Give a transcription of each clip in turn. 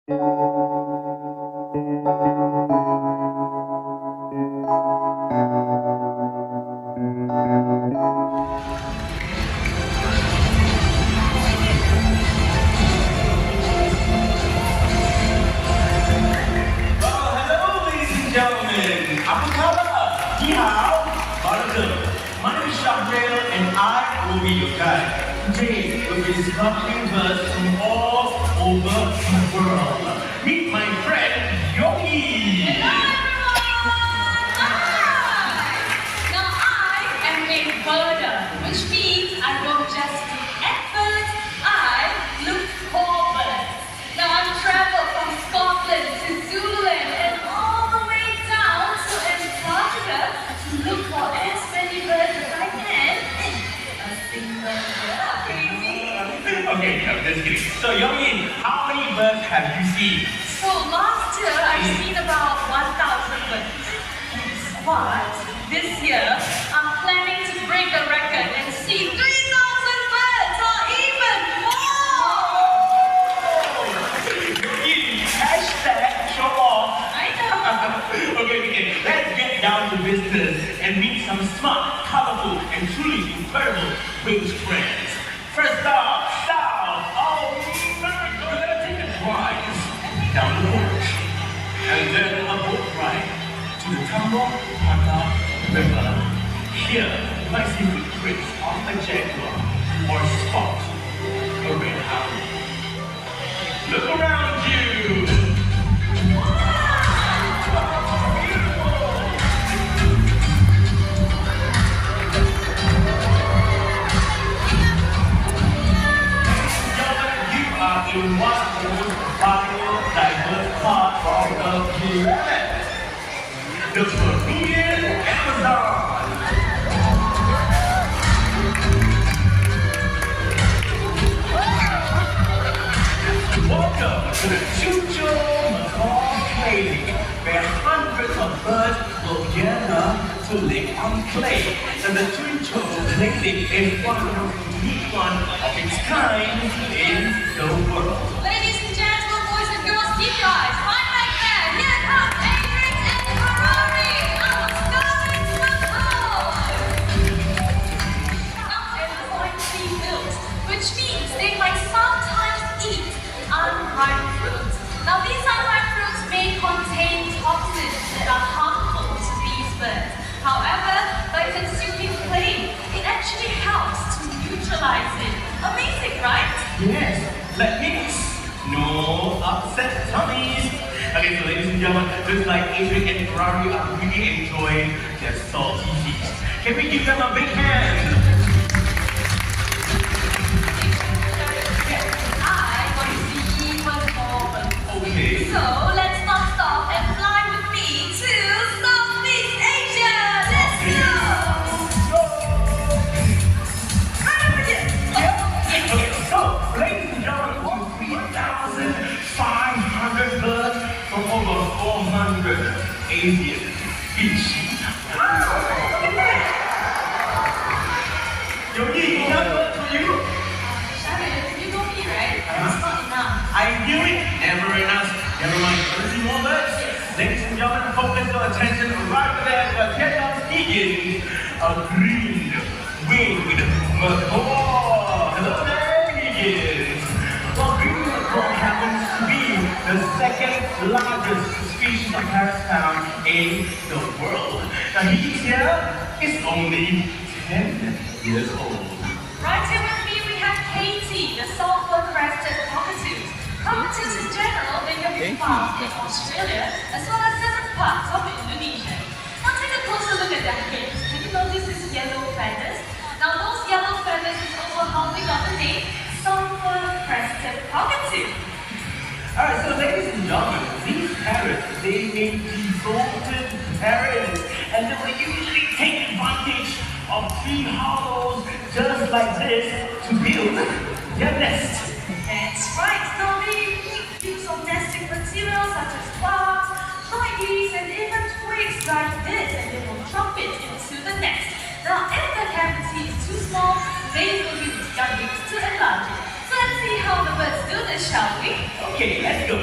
Hello, ladies and gentlemen. Apa Dhee. My name is Shabril and I will be your guide. Today we'll be discovering birds from all over the world. Meet my friend Yogi. Hello everyone! Hi! Now I am a birder, which means I don't just look at birds, I look for birds. Now I've traveled from Scotland to Zululand and all the way down to Antarctica to look for as many birds as I can in a single year. Crazy? Okay, no, just kidding. So Yogi, how many birds have you seen? So last year I've seen about 1,000 birds. But this year I'm planning to break the record and see 3,000 birds or even more! Yogi, hashtag show off. I know. Okay, let's get down to business and meet some smart, colorful, and truly incredible winged friends. First up, south. Oh, we're gonna take a drive down the beach, and then a boat ride to the Popoular River. Here, you might see footprints of a jaguar or spot a red owl. Look around you. In one of the most diverse part of the planet, the Peruvian Amazon. Welcome to the Chucho clay, where hundreds of birds will gather to lick on clay. And the Chucho clay is one of the most unique one of its kind in the world. Ladies and gentlemen, boys and girls, deep guys, right back there, here comes Adrian and Ferrari. I'm going to the home. Now, they're going to be built, which means they might sometimes eat unripe fruits. Now, these unripe fruits may contain toxins that are harmful to these birds. However, by consuming clay, it actually helps to neutralize it. Amazing, right? Yes, that means no upset tummies. Okay, so ladies and gentlemen, looks like Adrian and Ferrari are really enjoying their salty feast. Can we give them a big hand? I want to see even more. Okay. So let's not stop and fly with me to Southeast Asia. Let's go! Right over here. Okay, so ladies and gentlemen, 3,500 birds from over 400 Asian species. Yogi, enough birds for you? Sharon, you know me, right? It's not enough. I knew it. Never enough. Never mind. Want to see more birds? Ladies and gentlemen, focus your attention right there. But here comes Egan, a green-winged macaw. Hello there, Egan. Well, green macaw happens to be the second largest species of parrots found in the world. Now, he here is only 10 years old. Right here with me, we have Katie, the sulfur-crested cockatoos. Cockatoos in general, they can be found in Australia as well as certain parts of Indonesia. Now take a closer look at their heads. Can you notice these yellow feathers? Now those yellow feathers is also how we got the name sulfur-crested cockatoo. Alright, so ladies and gentlemen, these parrots, they make devoted parents, and they will usually take advantage of tree hollows just like this to build their nest. That's right. Now they make use of nesting materials such as bark, dry leaves, and even twigs like this, and they will drop it into the nest. Now, if the cavity is too small, they will use their wings to enlarge it. So let's see how the birds do this, shall we? Okay, let's go.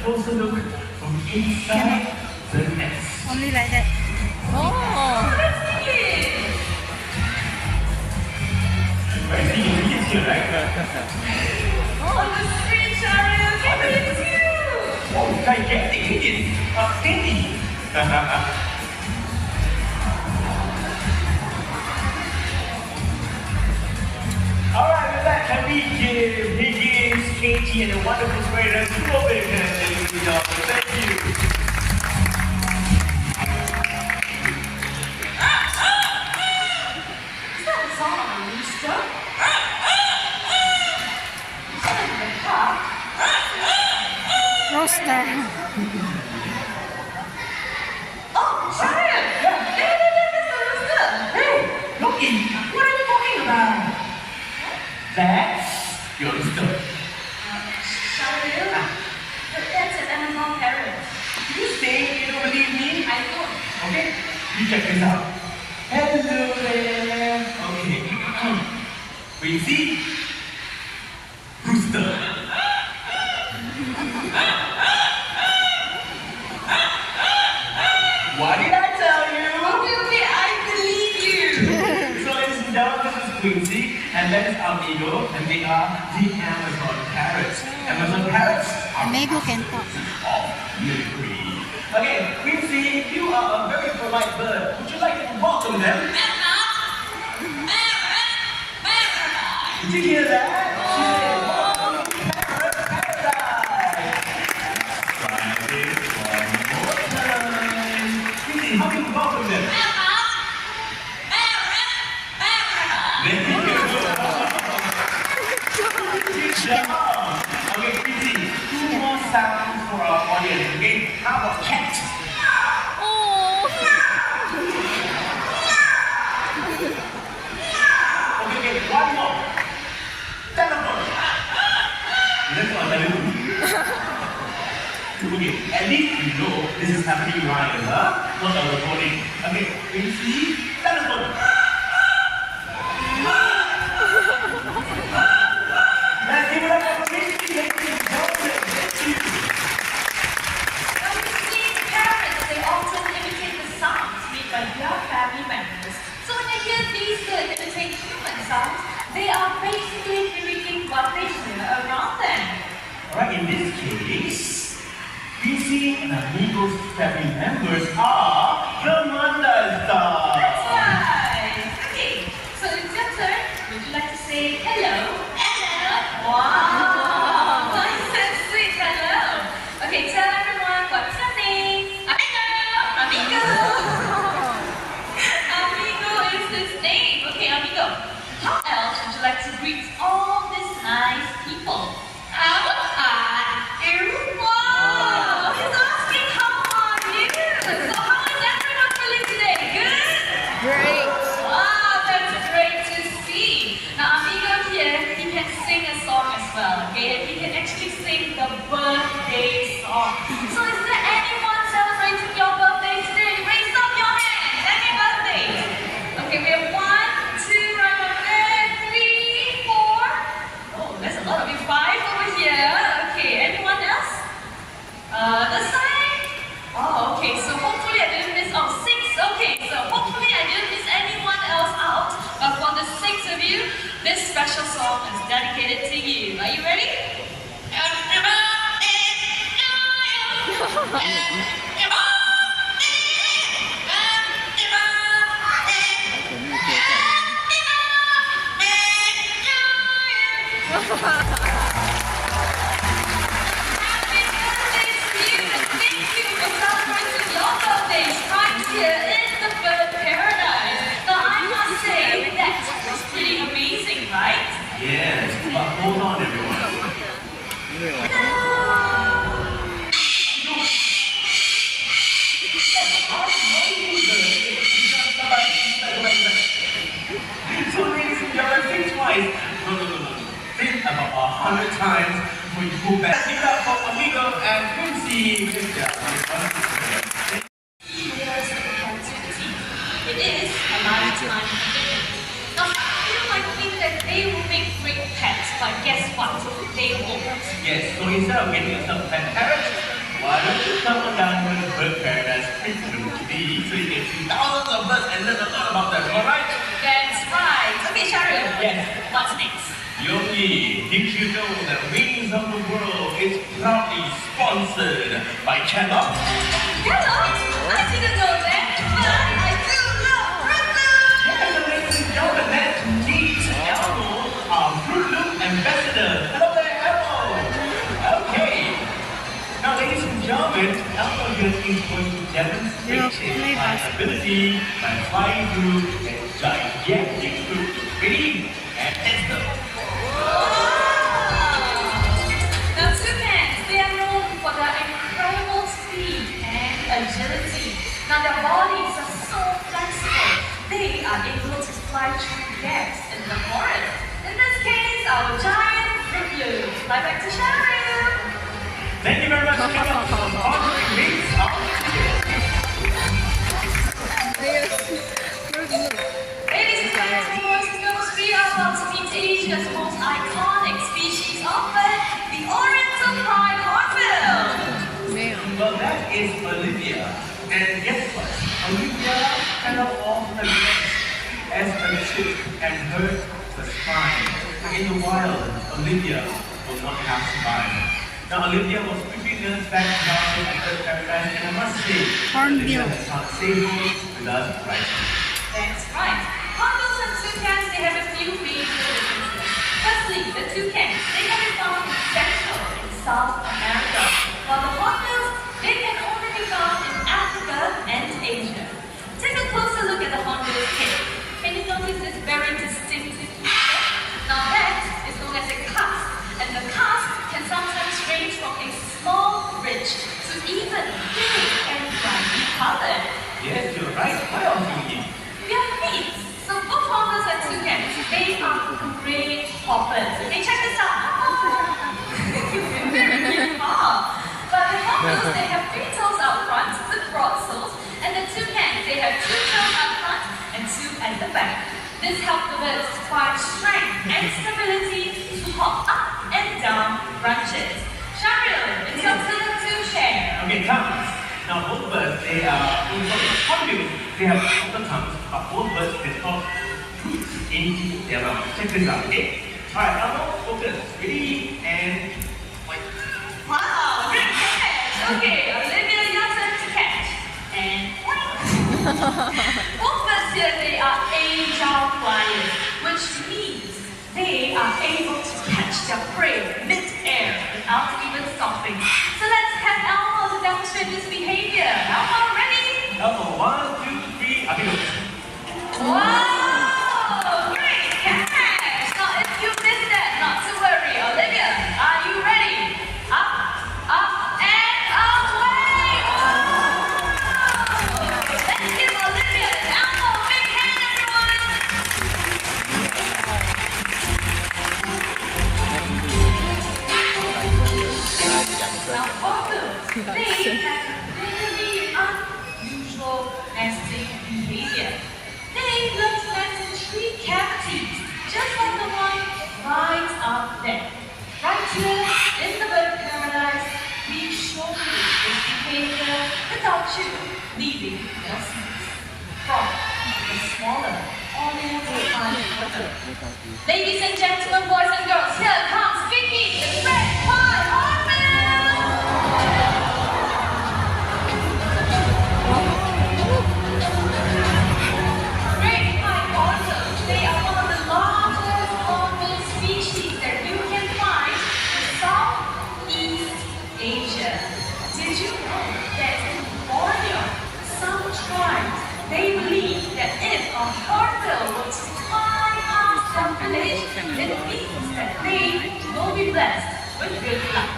closer look from inside the nest. Only like that. Oh! Right, see, you can see, right? Oh, the screen chariot, get it too! Oh, gigantic pigeon! Stinky! Alright, with that, can we give Higgins, Katie, and the wonderful creators a big hand, ladies and gentlemen. Thank you. Is that a song of a rooster? Is that a cock? Roaster. Oh, chariot! Hey, that's the rooster! Hey, Loki, what are you talking about? That's your rooster. Chariot? But that's an Amazon parrot. You say you don't believe me? I don't. Okay, you check this out. Hello there. Okay. We see rooster. What did I tell you? Okay, I believe you. So ladies and gentlemen, this is Quincy, and that is Amigo, and they are the Amazon parrots. Amazon parrots are Amigo can talk. of mimicry. Okay, Quincy, you are a very polite bird. Would you like to welcome them? Did you hear that? She said, welcome to Parrot Paradise. Try this one more time. Quincy, how can you welcome them? There you go. Good job. Okay, Quincy, two more sounds for our audience. Okay, how about cat? Oh! Okay, one more. Telephone. That's not telephone. Okay, at least you know this is happening live, huh? Not a recording. Okay, Quincy, telephone. Let's give it up for Quincy, ladies and gentlemen. Thank you. Now you see, parrots, they often imitate the sounds made by their family members. So when they hear these birds imitate human sounds, they are basically mimicking what they hear around them. Alright, in this case, Quincy and Amigo's family members are the Monda's dog. That's right. Okay, so it's your turn. Would you like to say hello? Hello. Wow. Nice and sweet. Hello. Okay, tell everyone what's your name. Amigo. Amigo is his name. Okay, Amigo. How else would you like to greet all these nice people? How are you? Wow. He's asking how are you? So how is everyone feeling today? Good? Great! Wow, that's great to see. Now, Amigo here, he can sing a song as well, okay? And he can actually sing the birthday song. So is there anyone celebrating your birthday today? Raise up your hands. Any birthdays? Okay, we have 1, 2, right over there, 3, 4. Oh, there's a lot of you. 5 over here. Okay, anyone else? This side? Oh, okay, so hopefully I didn't miss out. 6, okay, so hopefully I didn't miss anyone else out. But for the 6 of you, this special song is dedicated to you. Are you ready? Happy birthday to you, and thank you for celebrating your birthdays right here in the bird paradise. Now I must say that was pretty amazing, right? Yes, but hold on everyone. So ladies and gentlemen, think twice. No. Think about 100 times before you go back. Give it up for Amigo and Quincy. Good job. Years of captivity. It is a lifetime commitment. Now, you might think that they will make great pets, but guess what? They won't. Yes, so instead of getting yourself a pet parrot, why don't you come on down to the bird paradise frequent Dhee so you can see thousands of birds and learn a lot about them, alright? That's right. Okay, Sharon. Yes. What's next? Yogi, did you know that Wings of the World is proudly sponsored by Kellogg? Hello. I didn't know that, but I do love Fruit Loop. Yes, ladies and gentlemen, that's Dhee's Elmo, our Fruit Loop ambassador. Hello there, Elmo. Okay. Now, ladies and gentlemen, Elmo here is going to demonstrate his ability by flying through a gigantic fruit. Ready? And let's go. Now, toucans, they are known for their incredible speed and agility. Now, their bodies are so flexible, they are able to fly through gaps in the forest. In this case, our giant Fruit Loop. Fly back to Sharon. Thank you very much, Kellogg, for sponsoring Wings of the World. Ladies and gentlemen, boys and girls, we are about to meet Asia's most iconic species of bird, the Oriental Pied Hornbill. Well, that is Olivia. And guess what? Olivia fell off the nest as a chick and hurt the spine. In the wild, Olivia will not have survived. Now, Olivia was quickly nursed back down at the paradise, and I must say, Olivia has found safety with us right now. That's right. Hornbills and toucans, they have a few major differences. Firstly, the toucans, they can be found in Central and South America, while the hornbills, they can only be found in Africa and Asia. Take a closer look at the hornbill's tail. Can you notice this very distinctive feature? Now that is known as a cusp, and the cusp can sometimes range from a small ridge to even big and brightly colored. Yes, you're right. What else do you need? We have feet. So both hornbills and toucans, they are great hoppers. Okay, check this out. Very far. But the hornbills, they have 3 toes out front with broad soles, and the toucans, they have 2 toes out front and 2 at the back. This helps the birds find strength and stability to hop up and down branches. Sharon, it's up to the two share. Okay, tongues. Now, both birds, they are, hornbills, they have shorter tongues, but both birds can talk roots into their mouth. Check this out, okay? Alright, Elmo, focus. Ready, and wait. Wow, great catch. Okay, Olivia, your turn to catch. And both birds here, they are agile flyers, which means they are able to catch their prey mid-air without even stopping. So let's have Elmo to demonstrate this behavior. Elmo, ready? Elmo, 1, 2, 3, okay, go. Wow, great catch. Now, if you missed that, not to worry. Olivia, are you ready? Up, and away. Let's give Olivia and Elmo a big hand, everyone. Now, hornbills, they have really unusual nesting behavior. They learn to nest in tree cavities, just like the one right up there. Right here in the bird paradise, we show you this behavior without you leaving your seats. From the smaller Oriental Pied Hornbill. Ladies and gentlemen, boys and girls, here comes Vicky, the red pied hornbill. Great pied hornbills, they are one of the largest hornbill species that you can find in Southeast Asia. Did you know that in Borneo, some tribes, they believe that if a hornbill were to fly past their village, it means that they will be blessed with good luck.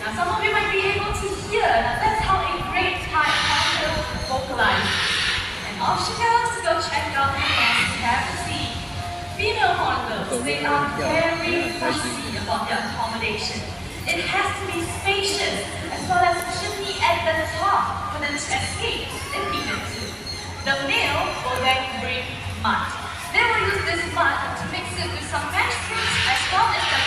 Now some of you might be able to hear that that's how a great pied hornbill vocalizes. And off she goes to go check out the nest cavity. Female hornbills, they are very fussy about their accommodation. It has to be spacious as well as chimney at the top for them to escape if needed to. The male will then bring mud. They will use this mud to mix it with some mashed fruits as well as the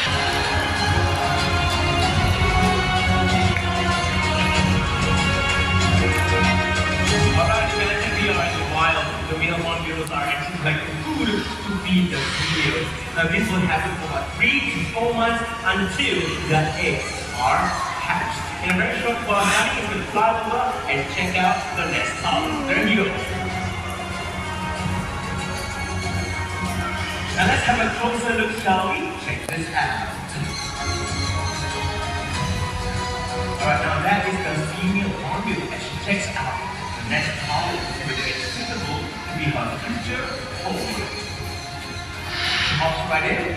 male hornbills are actually collecting food to feed the females. Now this will happen for about 3 to 4 months until the eggs are hatched. In a very short while, now you can fly over and check out the nest house. There you go. Now let's have a closer look, shall we? Check this out. Alright, now that is the female hornbill as she checks out the nest house, which is suitable to be her future home. Hops right in.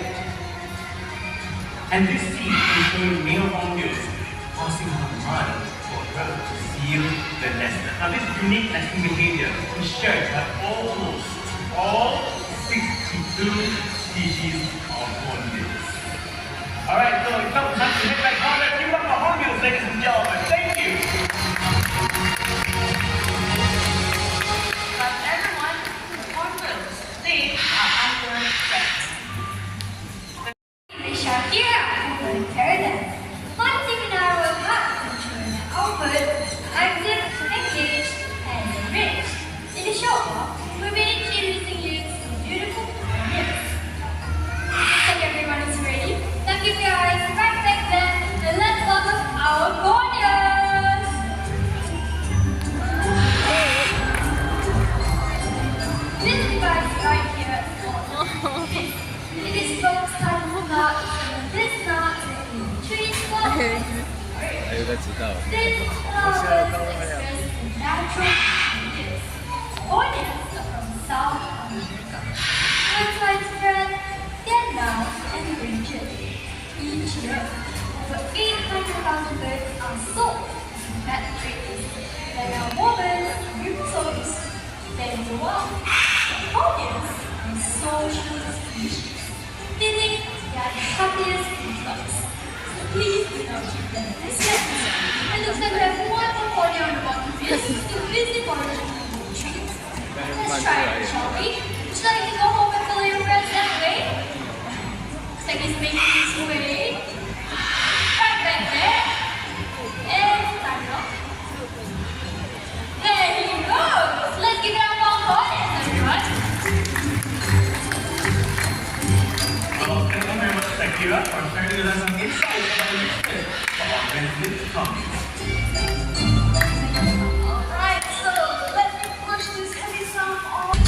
And this scene is showing male hornbills passing her mud for her to seal the nest. Now this unique nesting behavior is shared by almost all 62 species of hornbills. Alright, so it's time to head back home. Let's give up the hornbills, ladies and gentlemen. Thank you. But everyone, hornbills, they are under threat. We shall hear out and repair them. One thing in our heart to ensure that our birds are active, engaged, and enriched. In the show, we'll be introducing you to some beautiful hornbills. So everyone is ready? Now keep your eyes right back there and let's welcome our gorgeous! This device right here is called this. It is focused on the knot, and this knot is in tree knot. 还有在知道。 This knot expresses the natural changes. Audience are from South America. It's widespread, they're now endangered. Each year, over 800,000 birds are sold to pet traders. There are more birds in zoos than in the wild. Audience are social species. They think they are the happiest in flocks. So please do not keep them distant. It looks like we have one more body on the bottom field to visit origin of the trees. Let's try it, shall we? Would you like to go home and follow your friends that way? Looks like he's making his way. Right back there. And stand up. There he goes. Let's give it a warm audience, everyone. Well, thank you very much, Sakira, for sharing with us some insights about the research for augmented communities. Alright, so let me push this heavy sound on.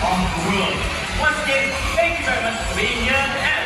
of the world. Once again, thank you very much for being here.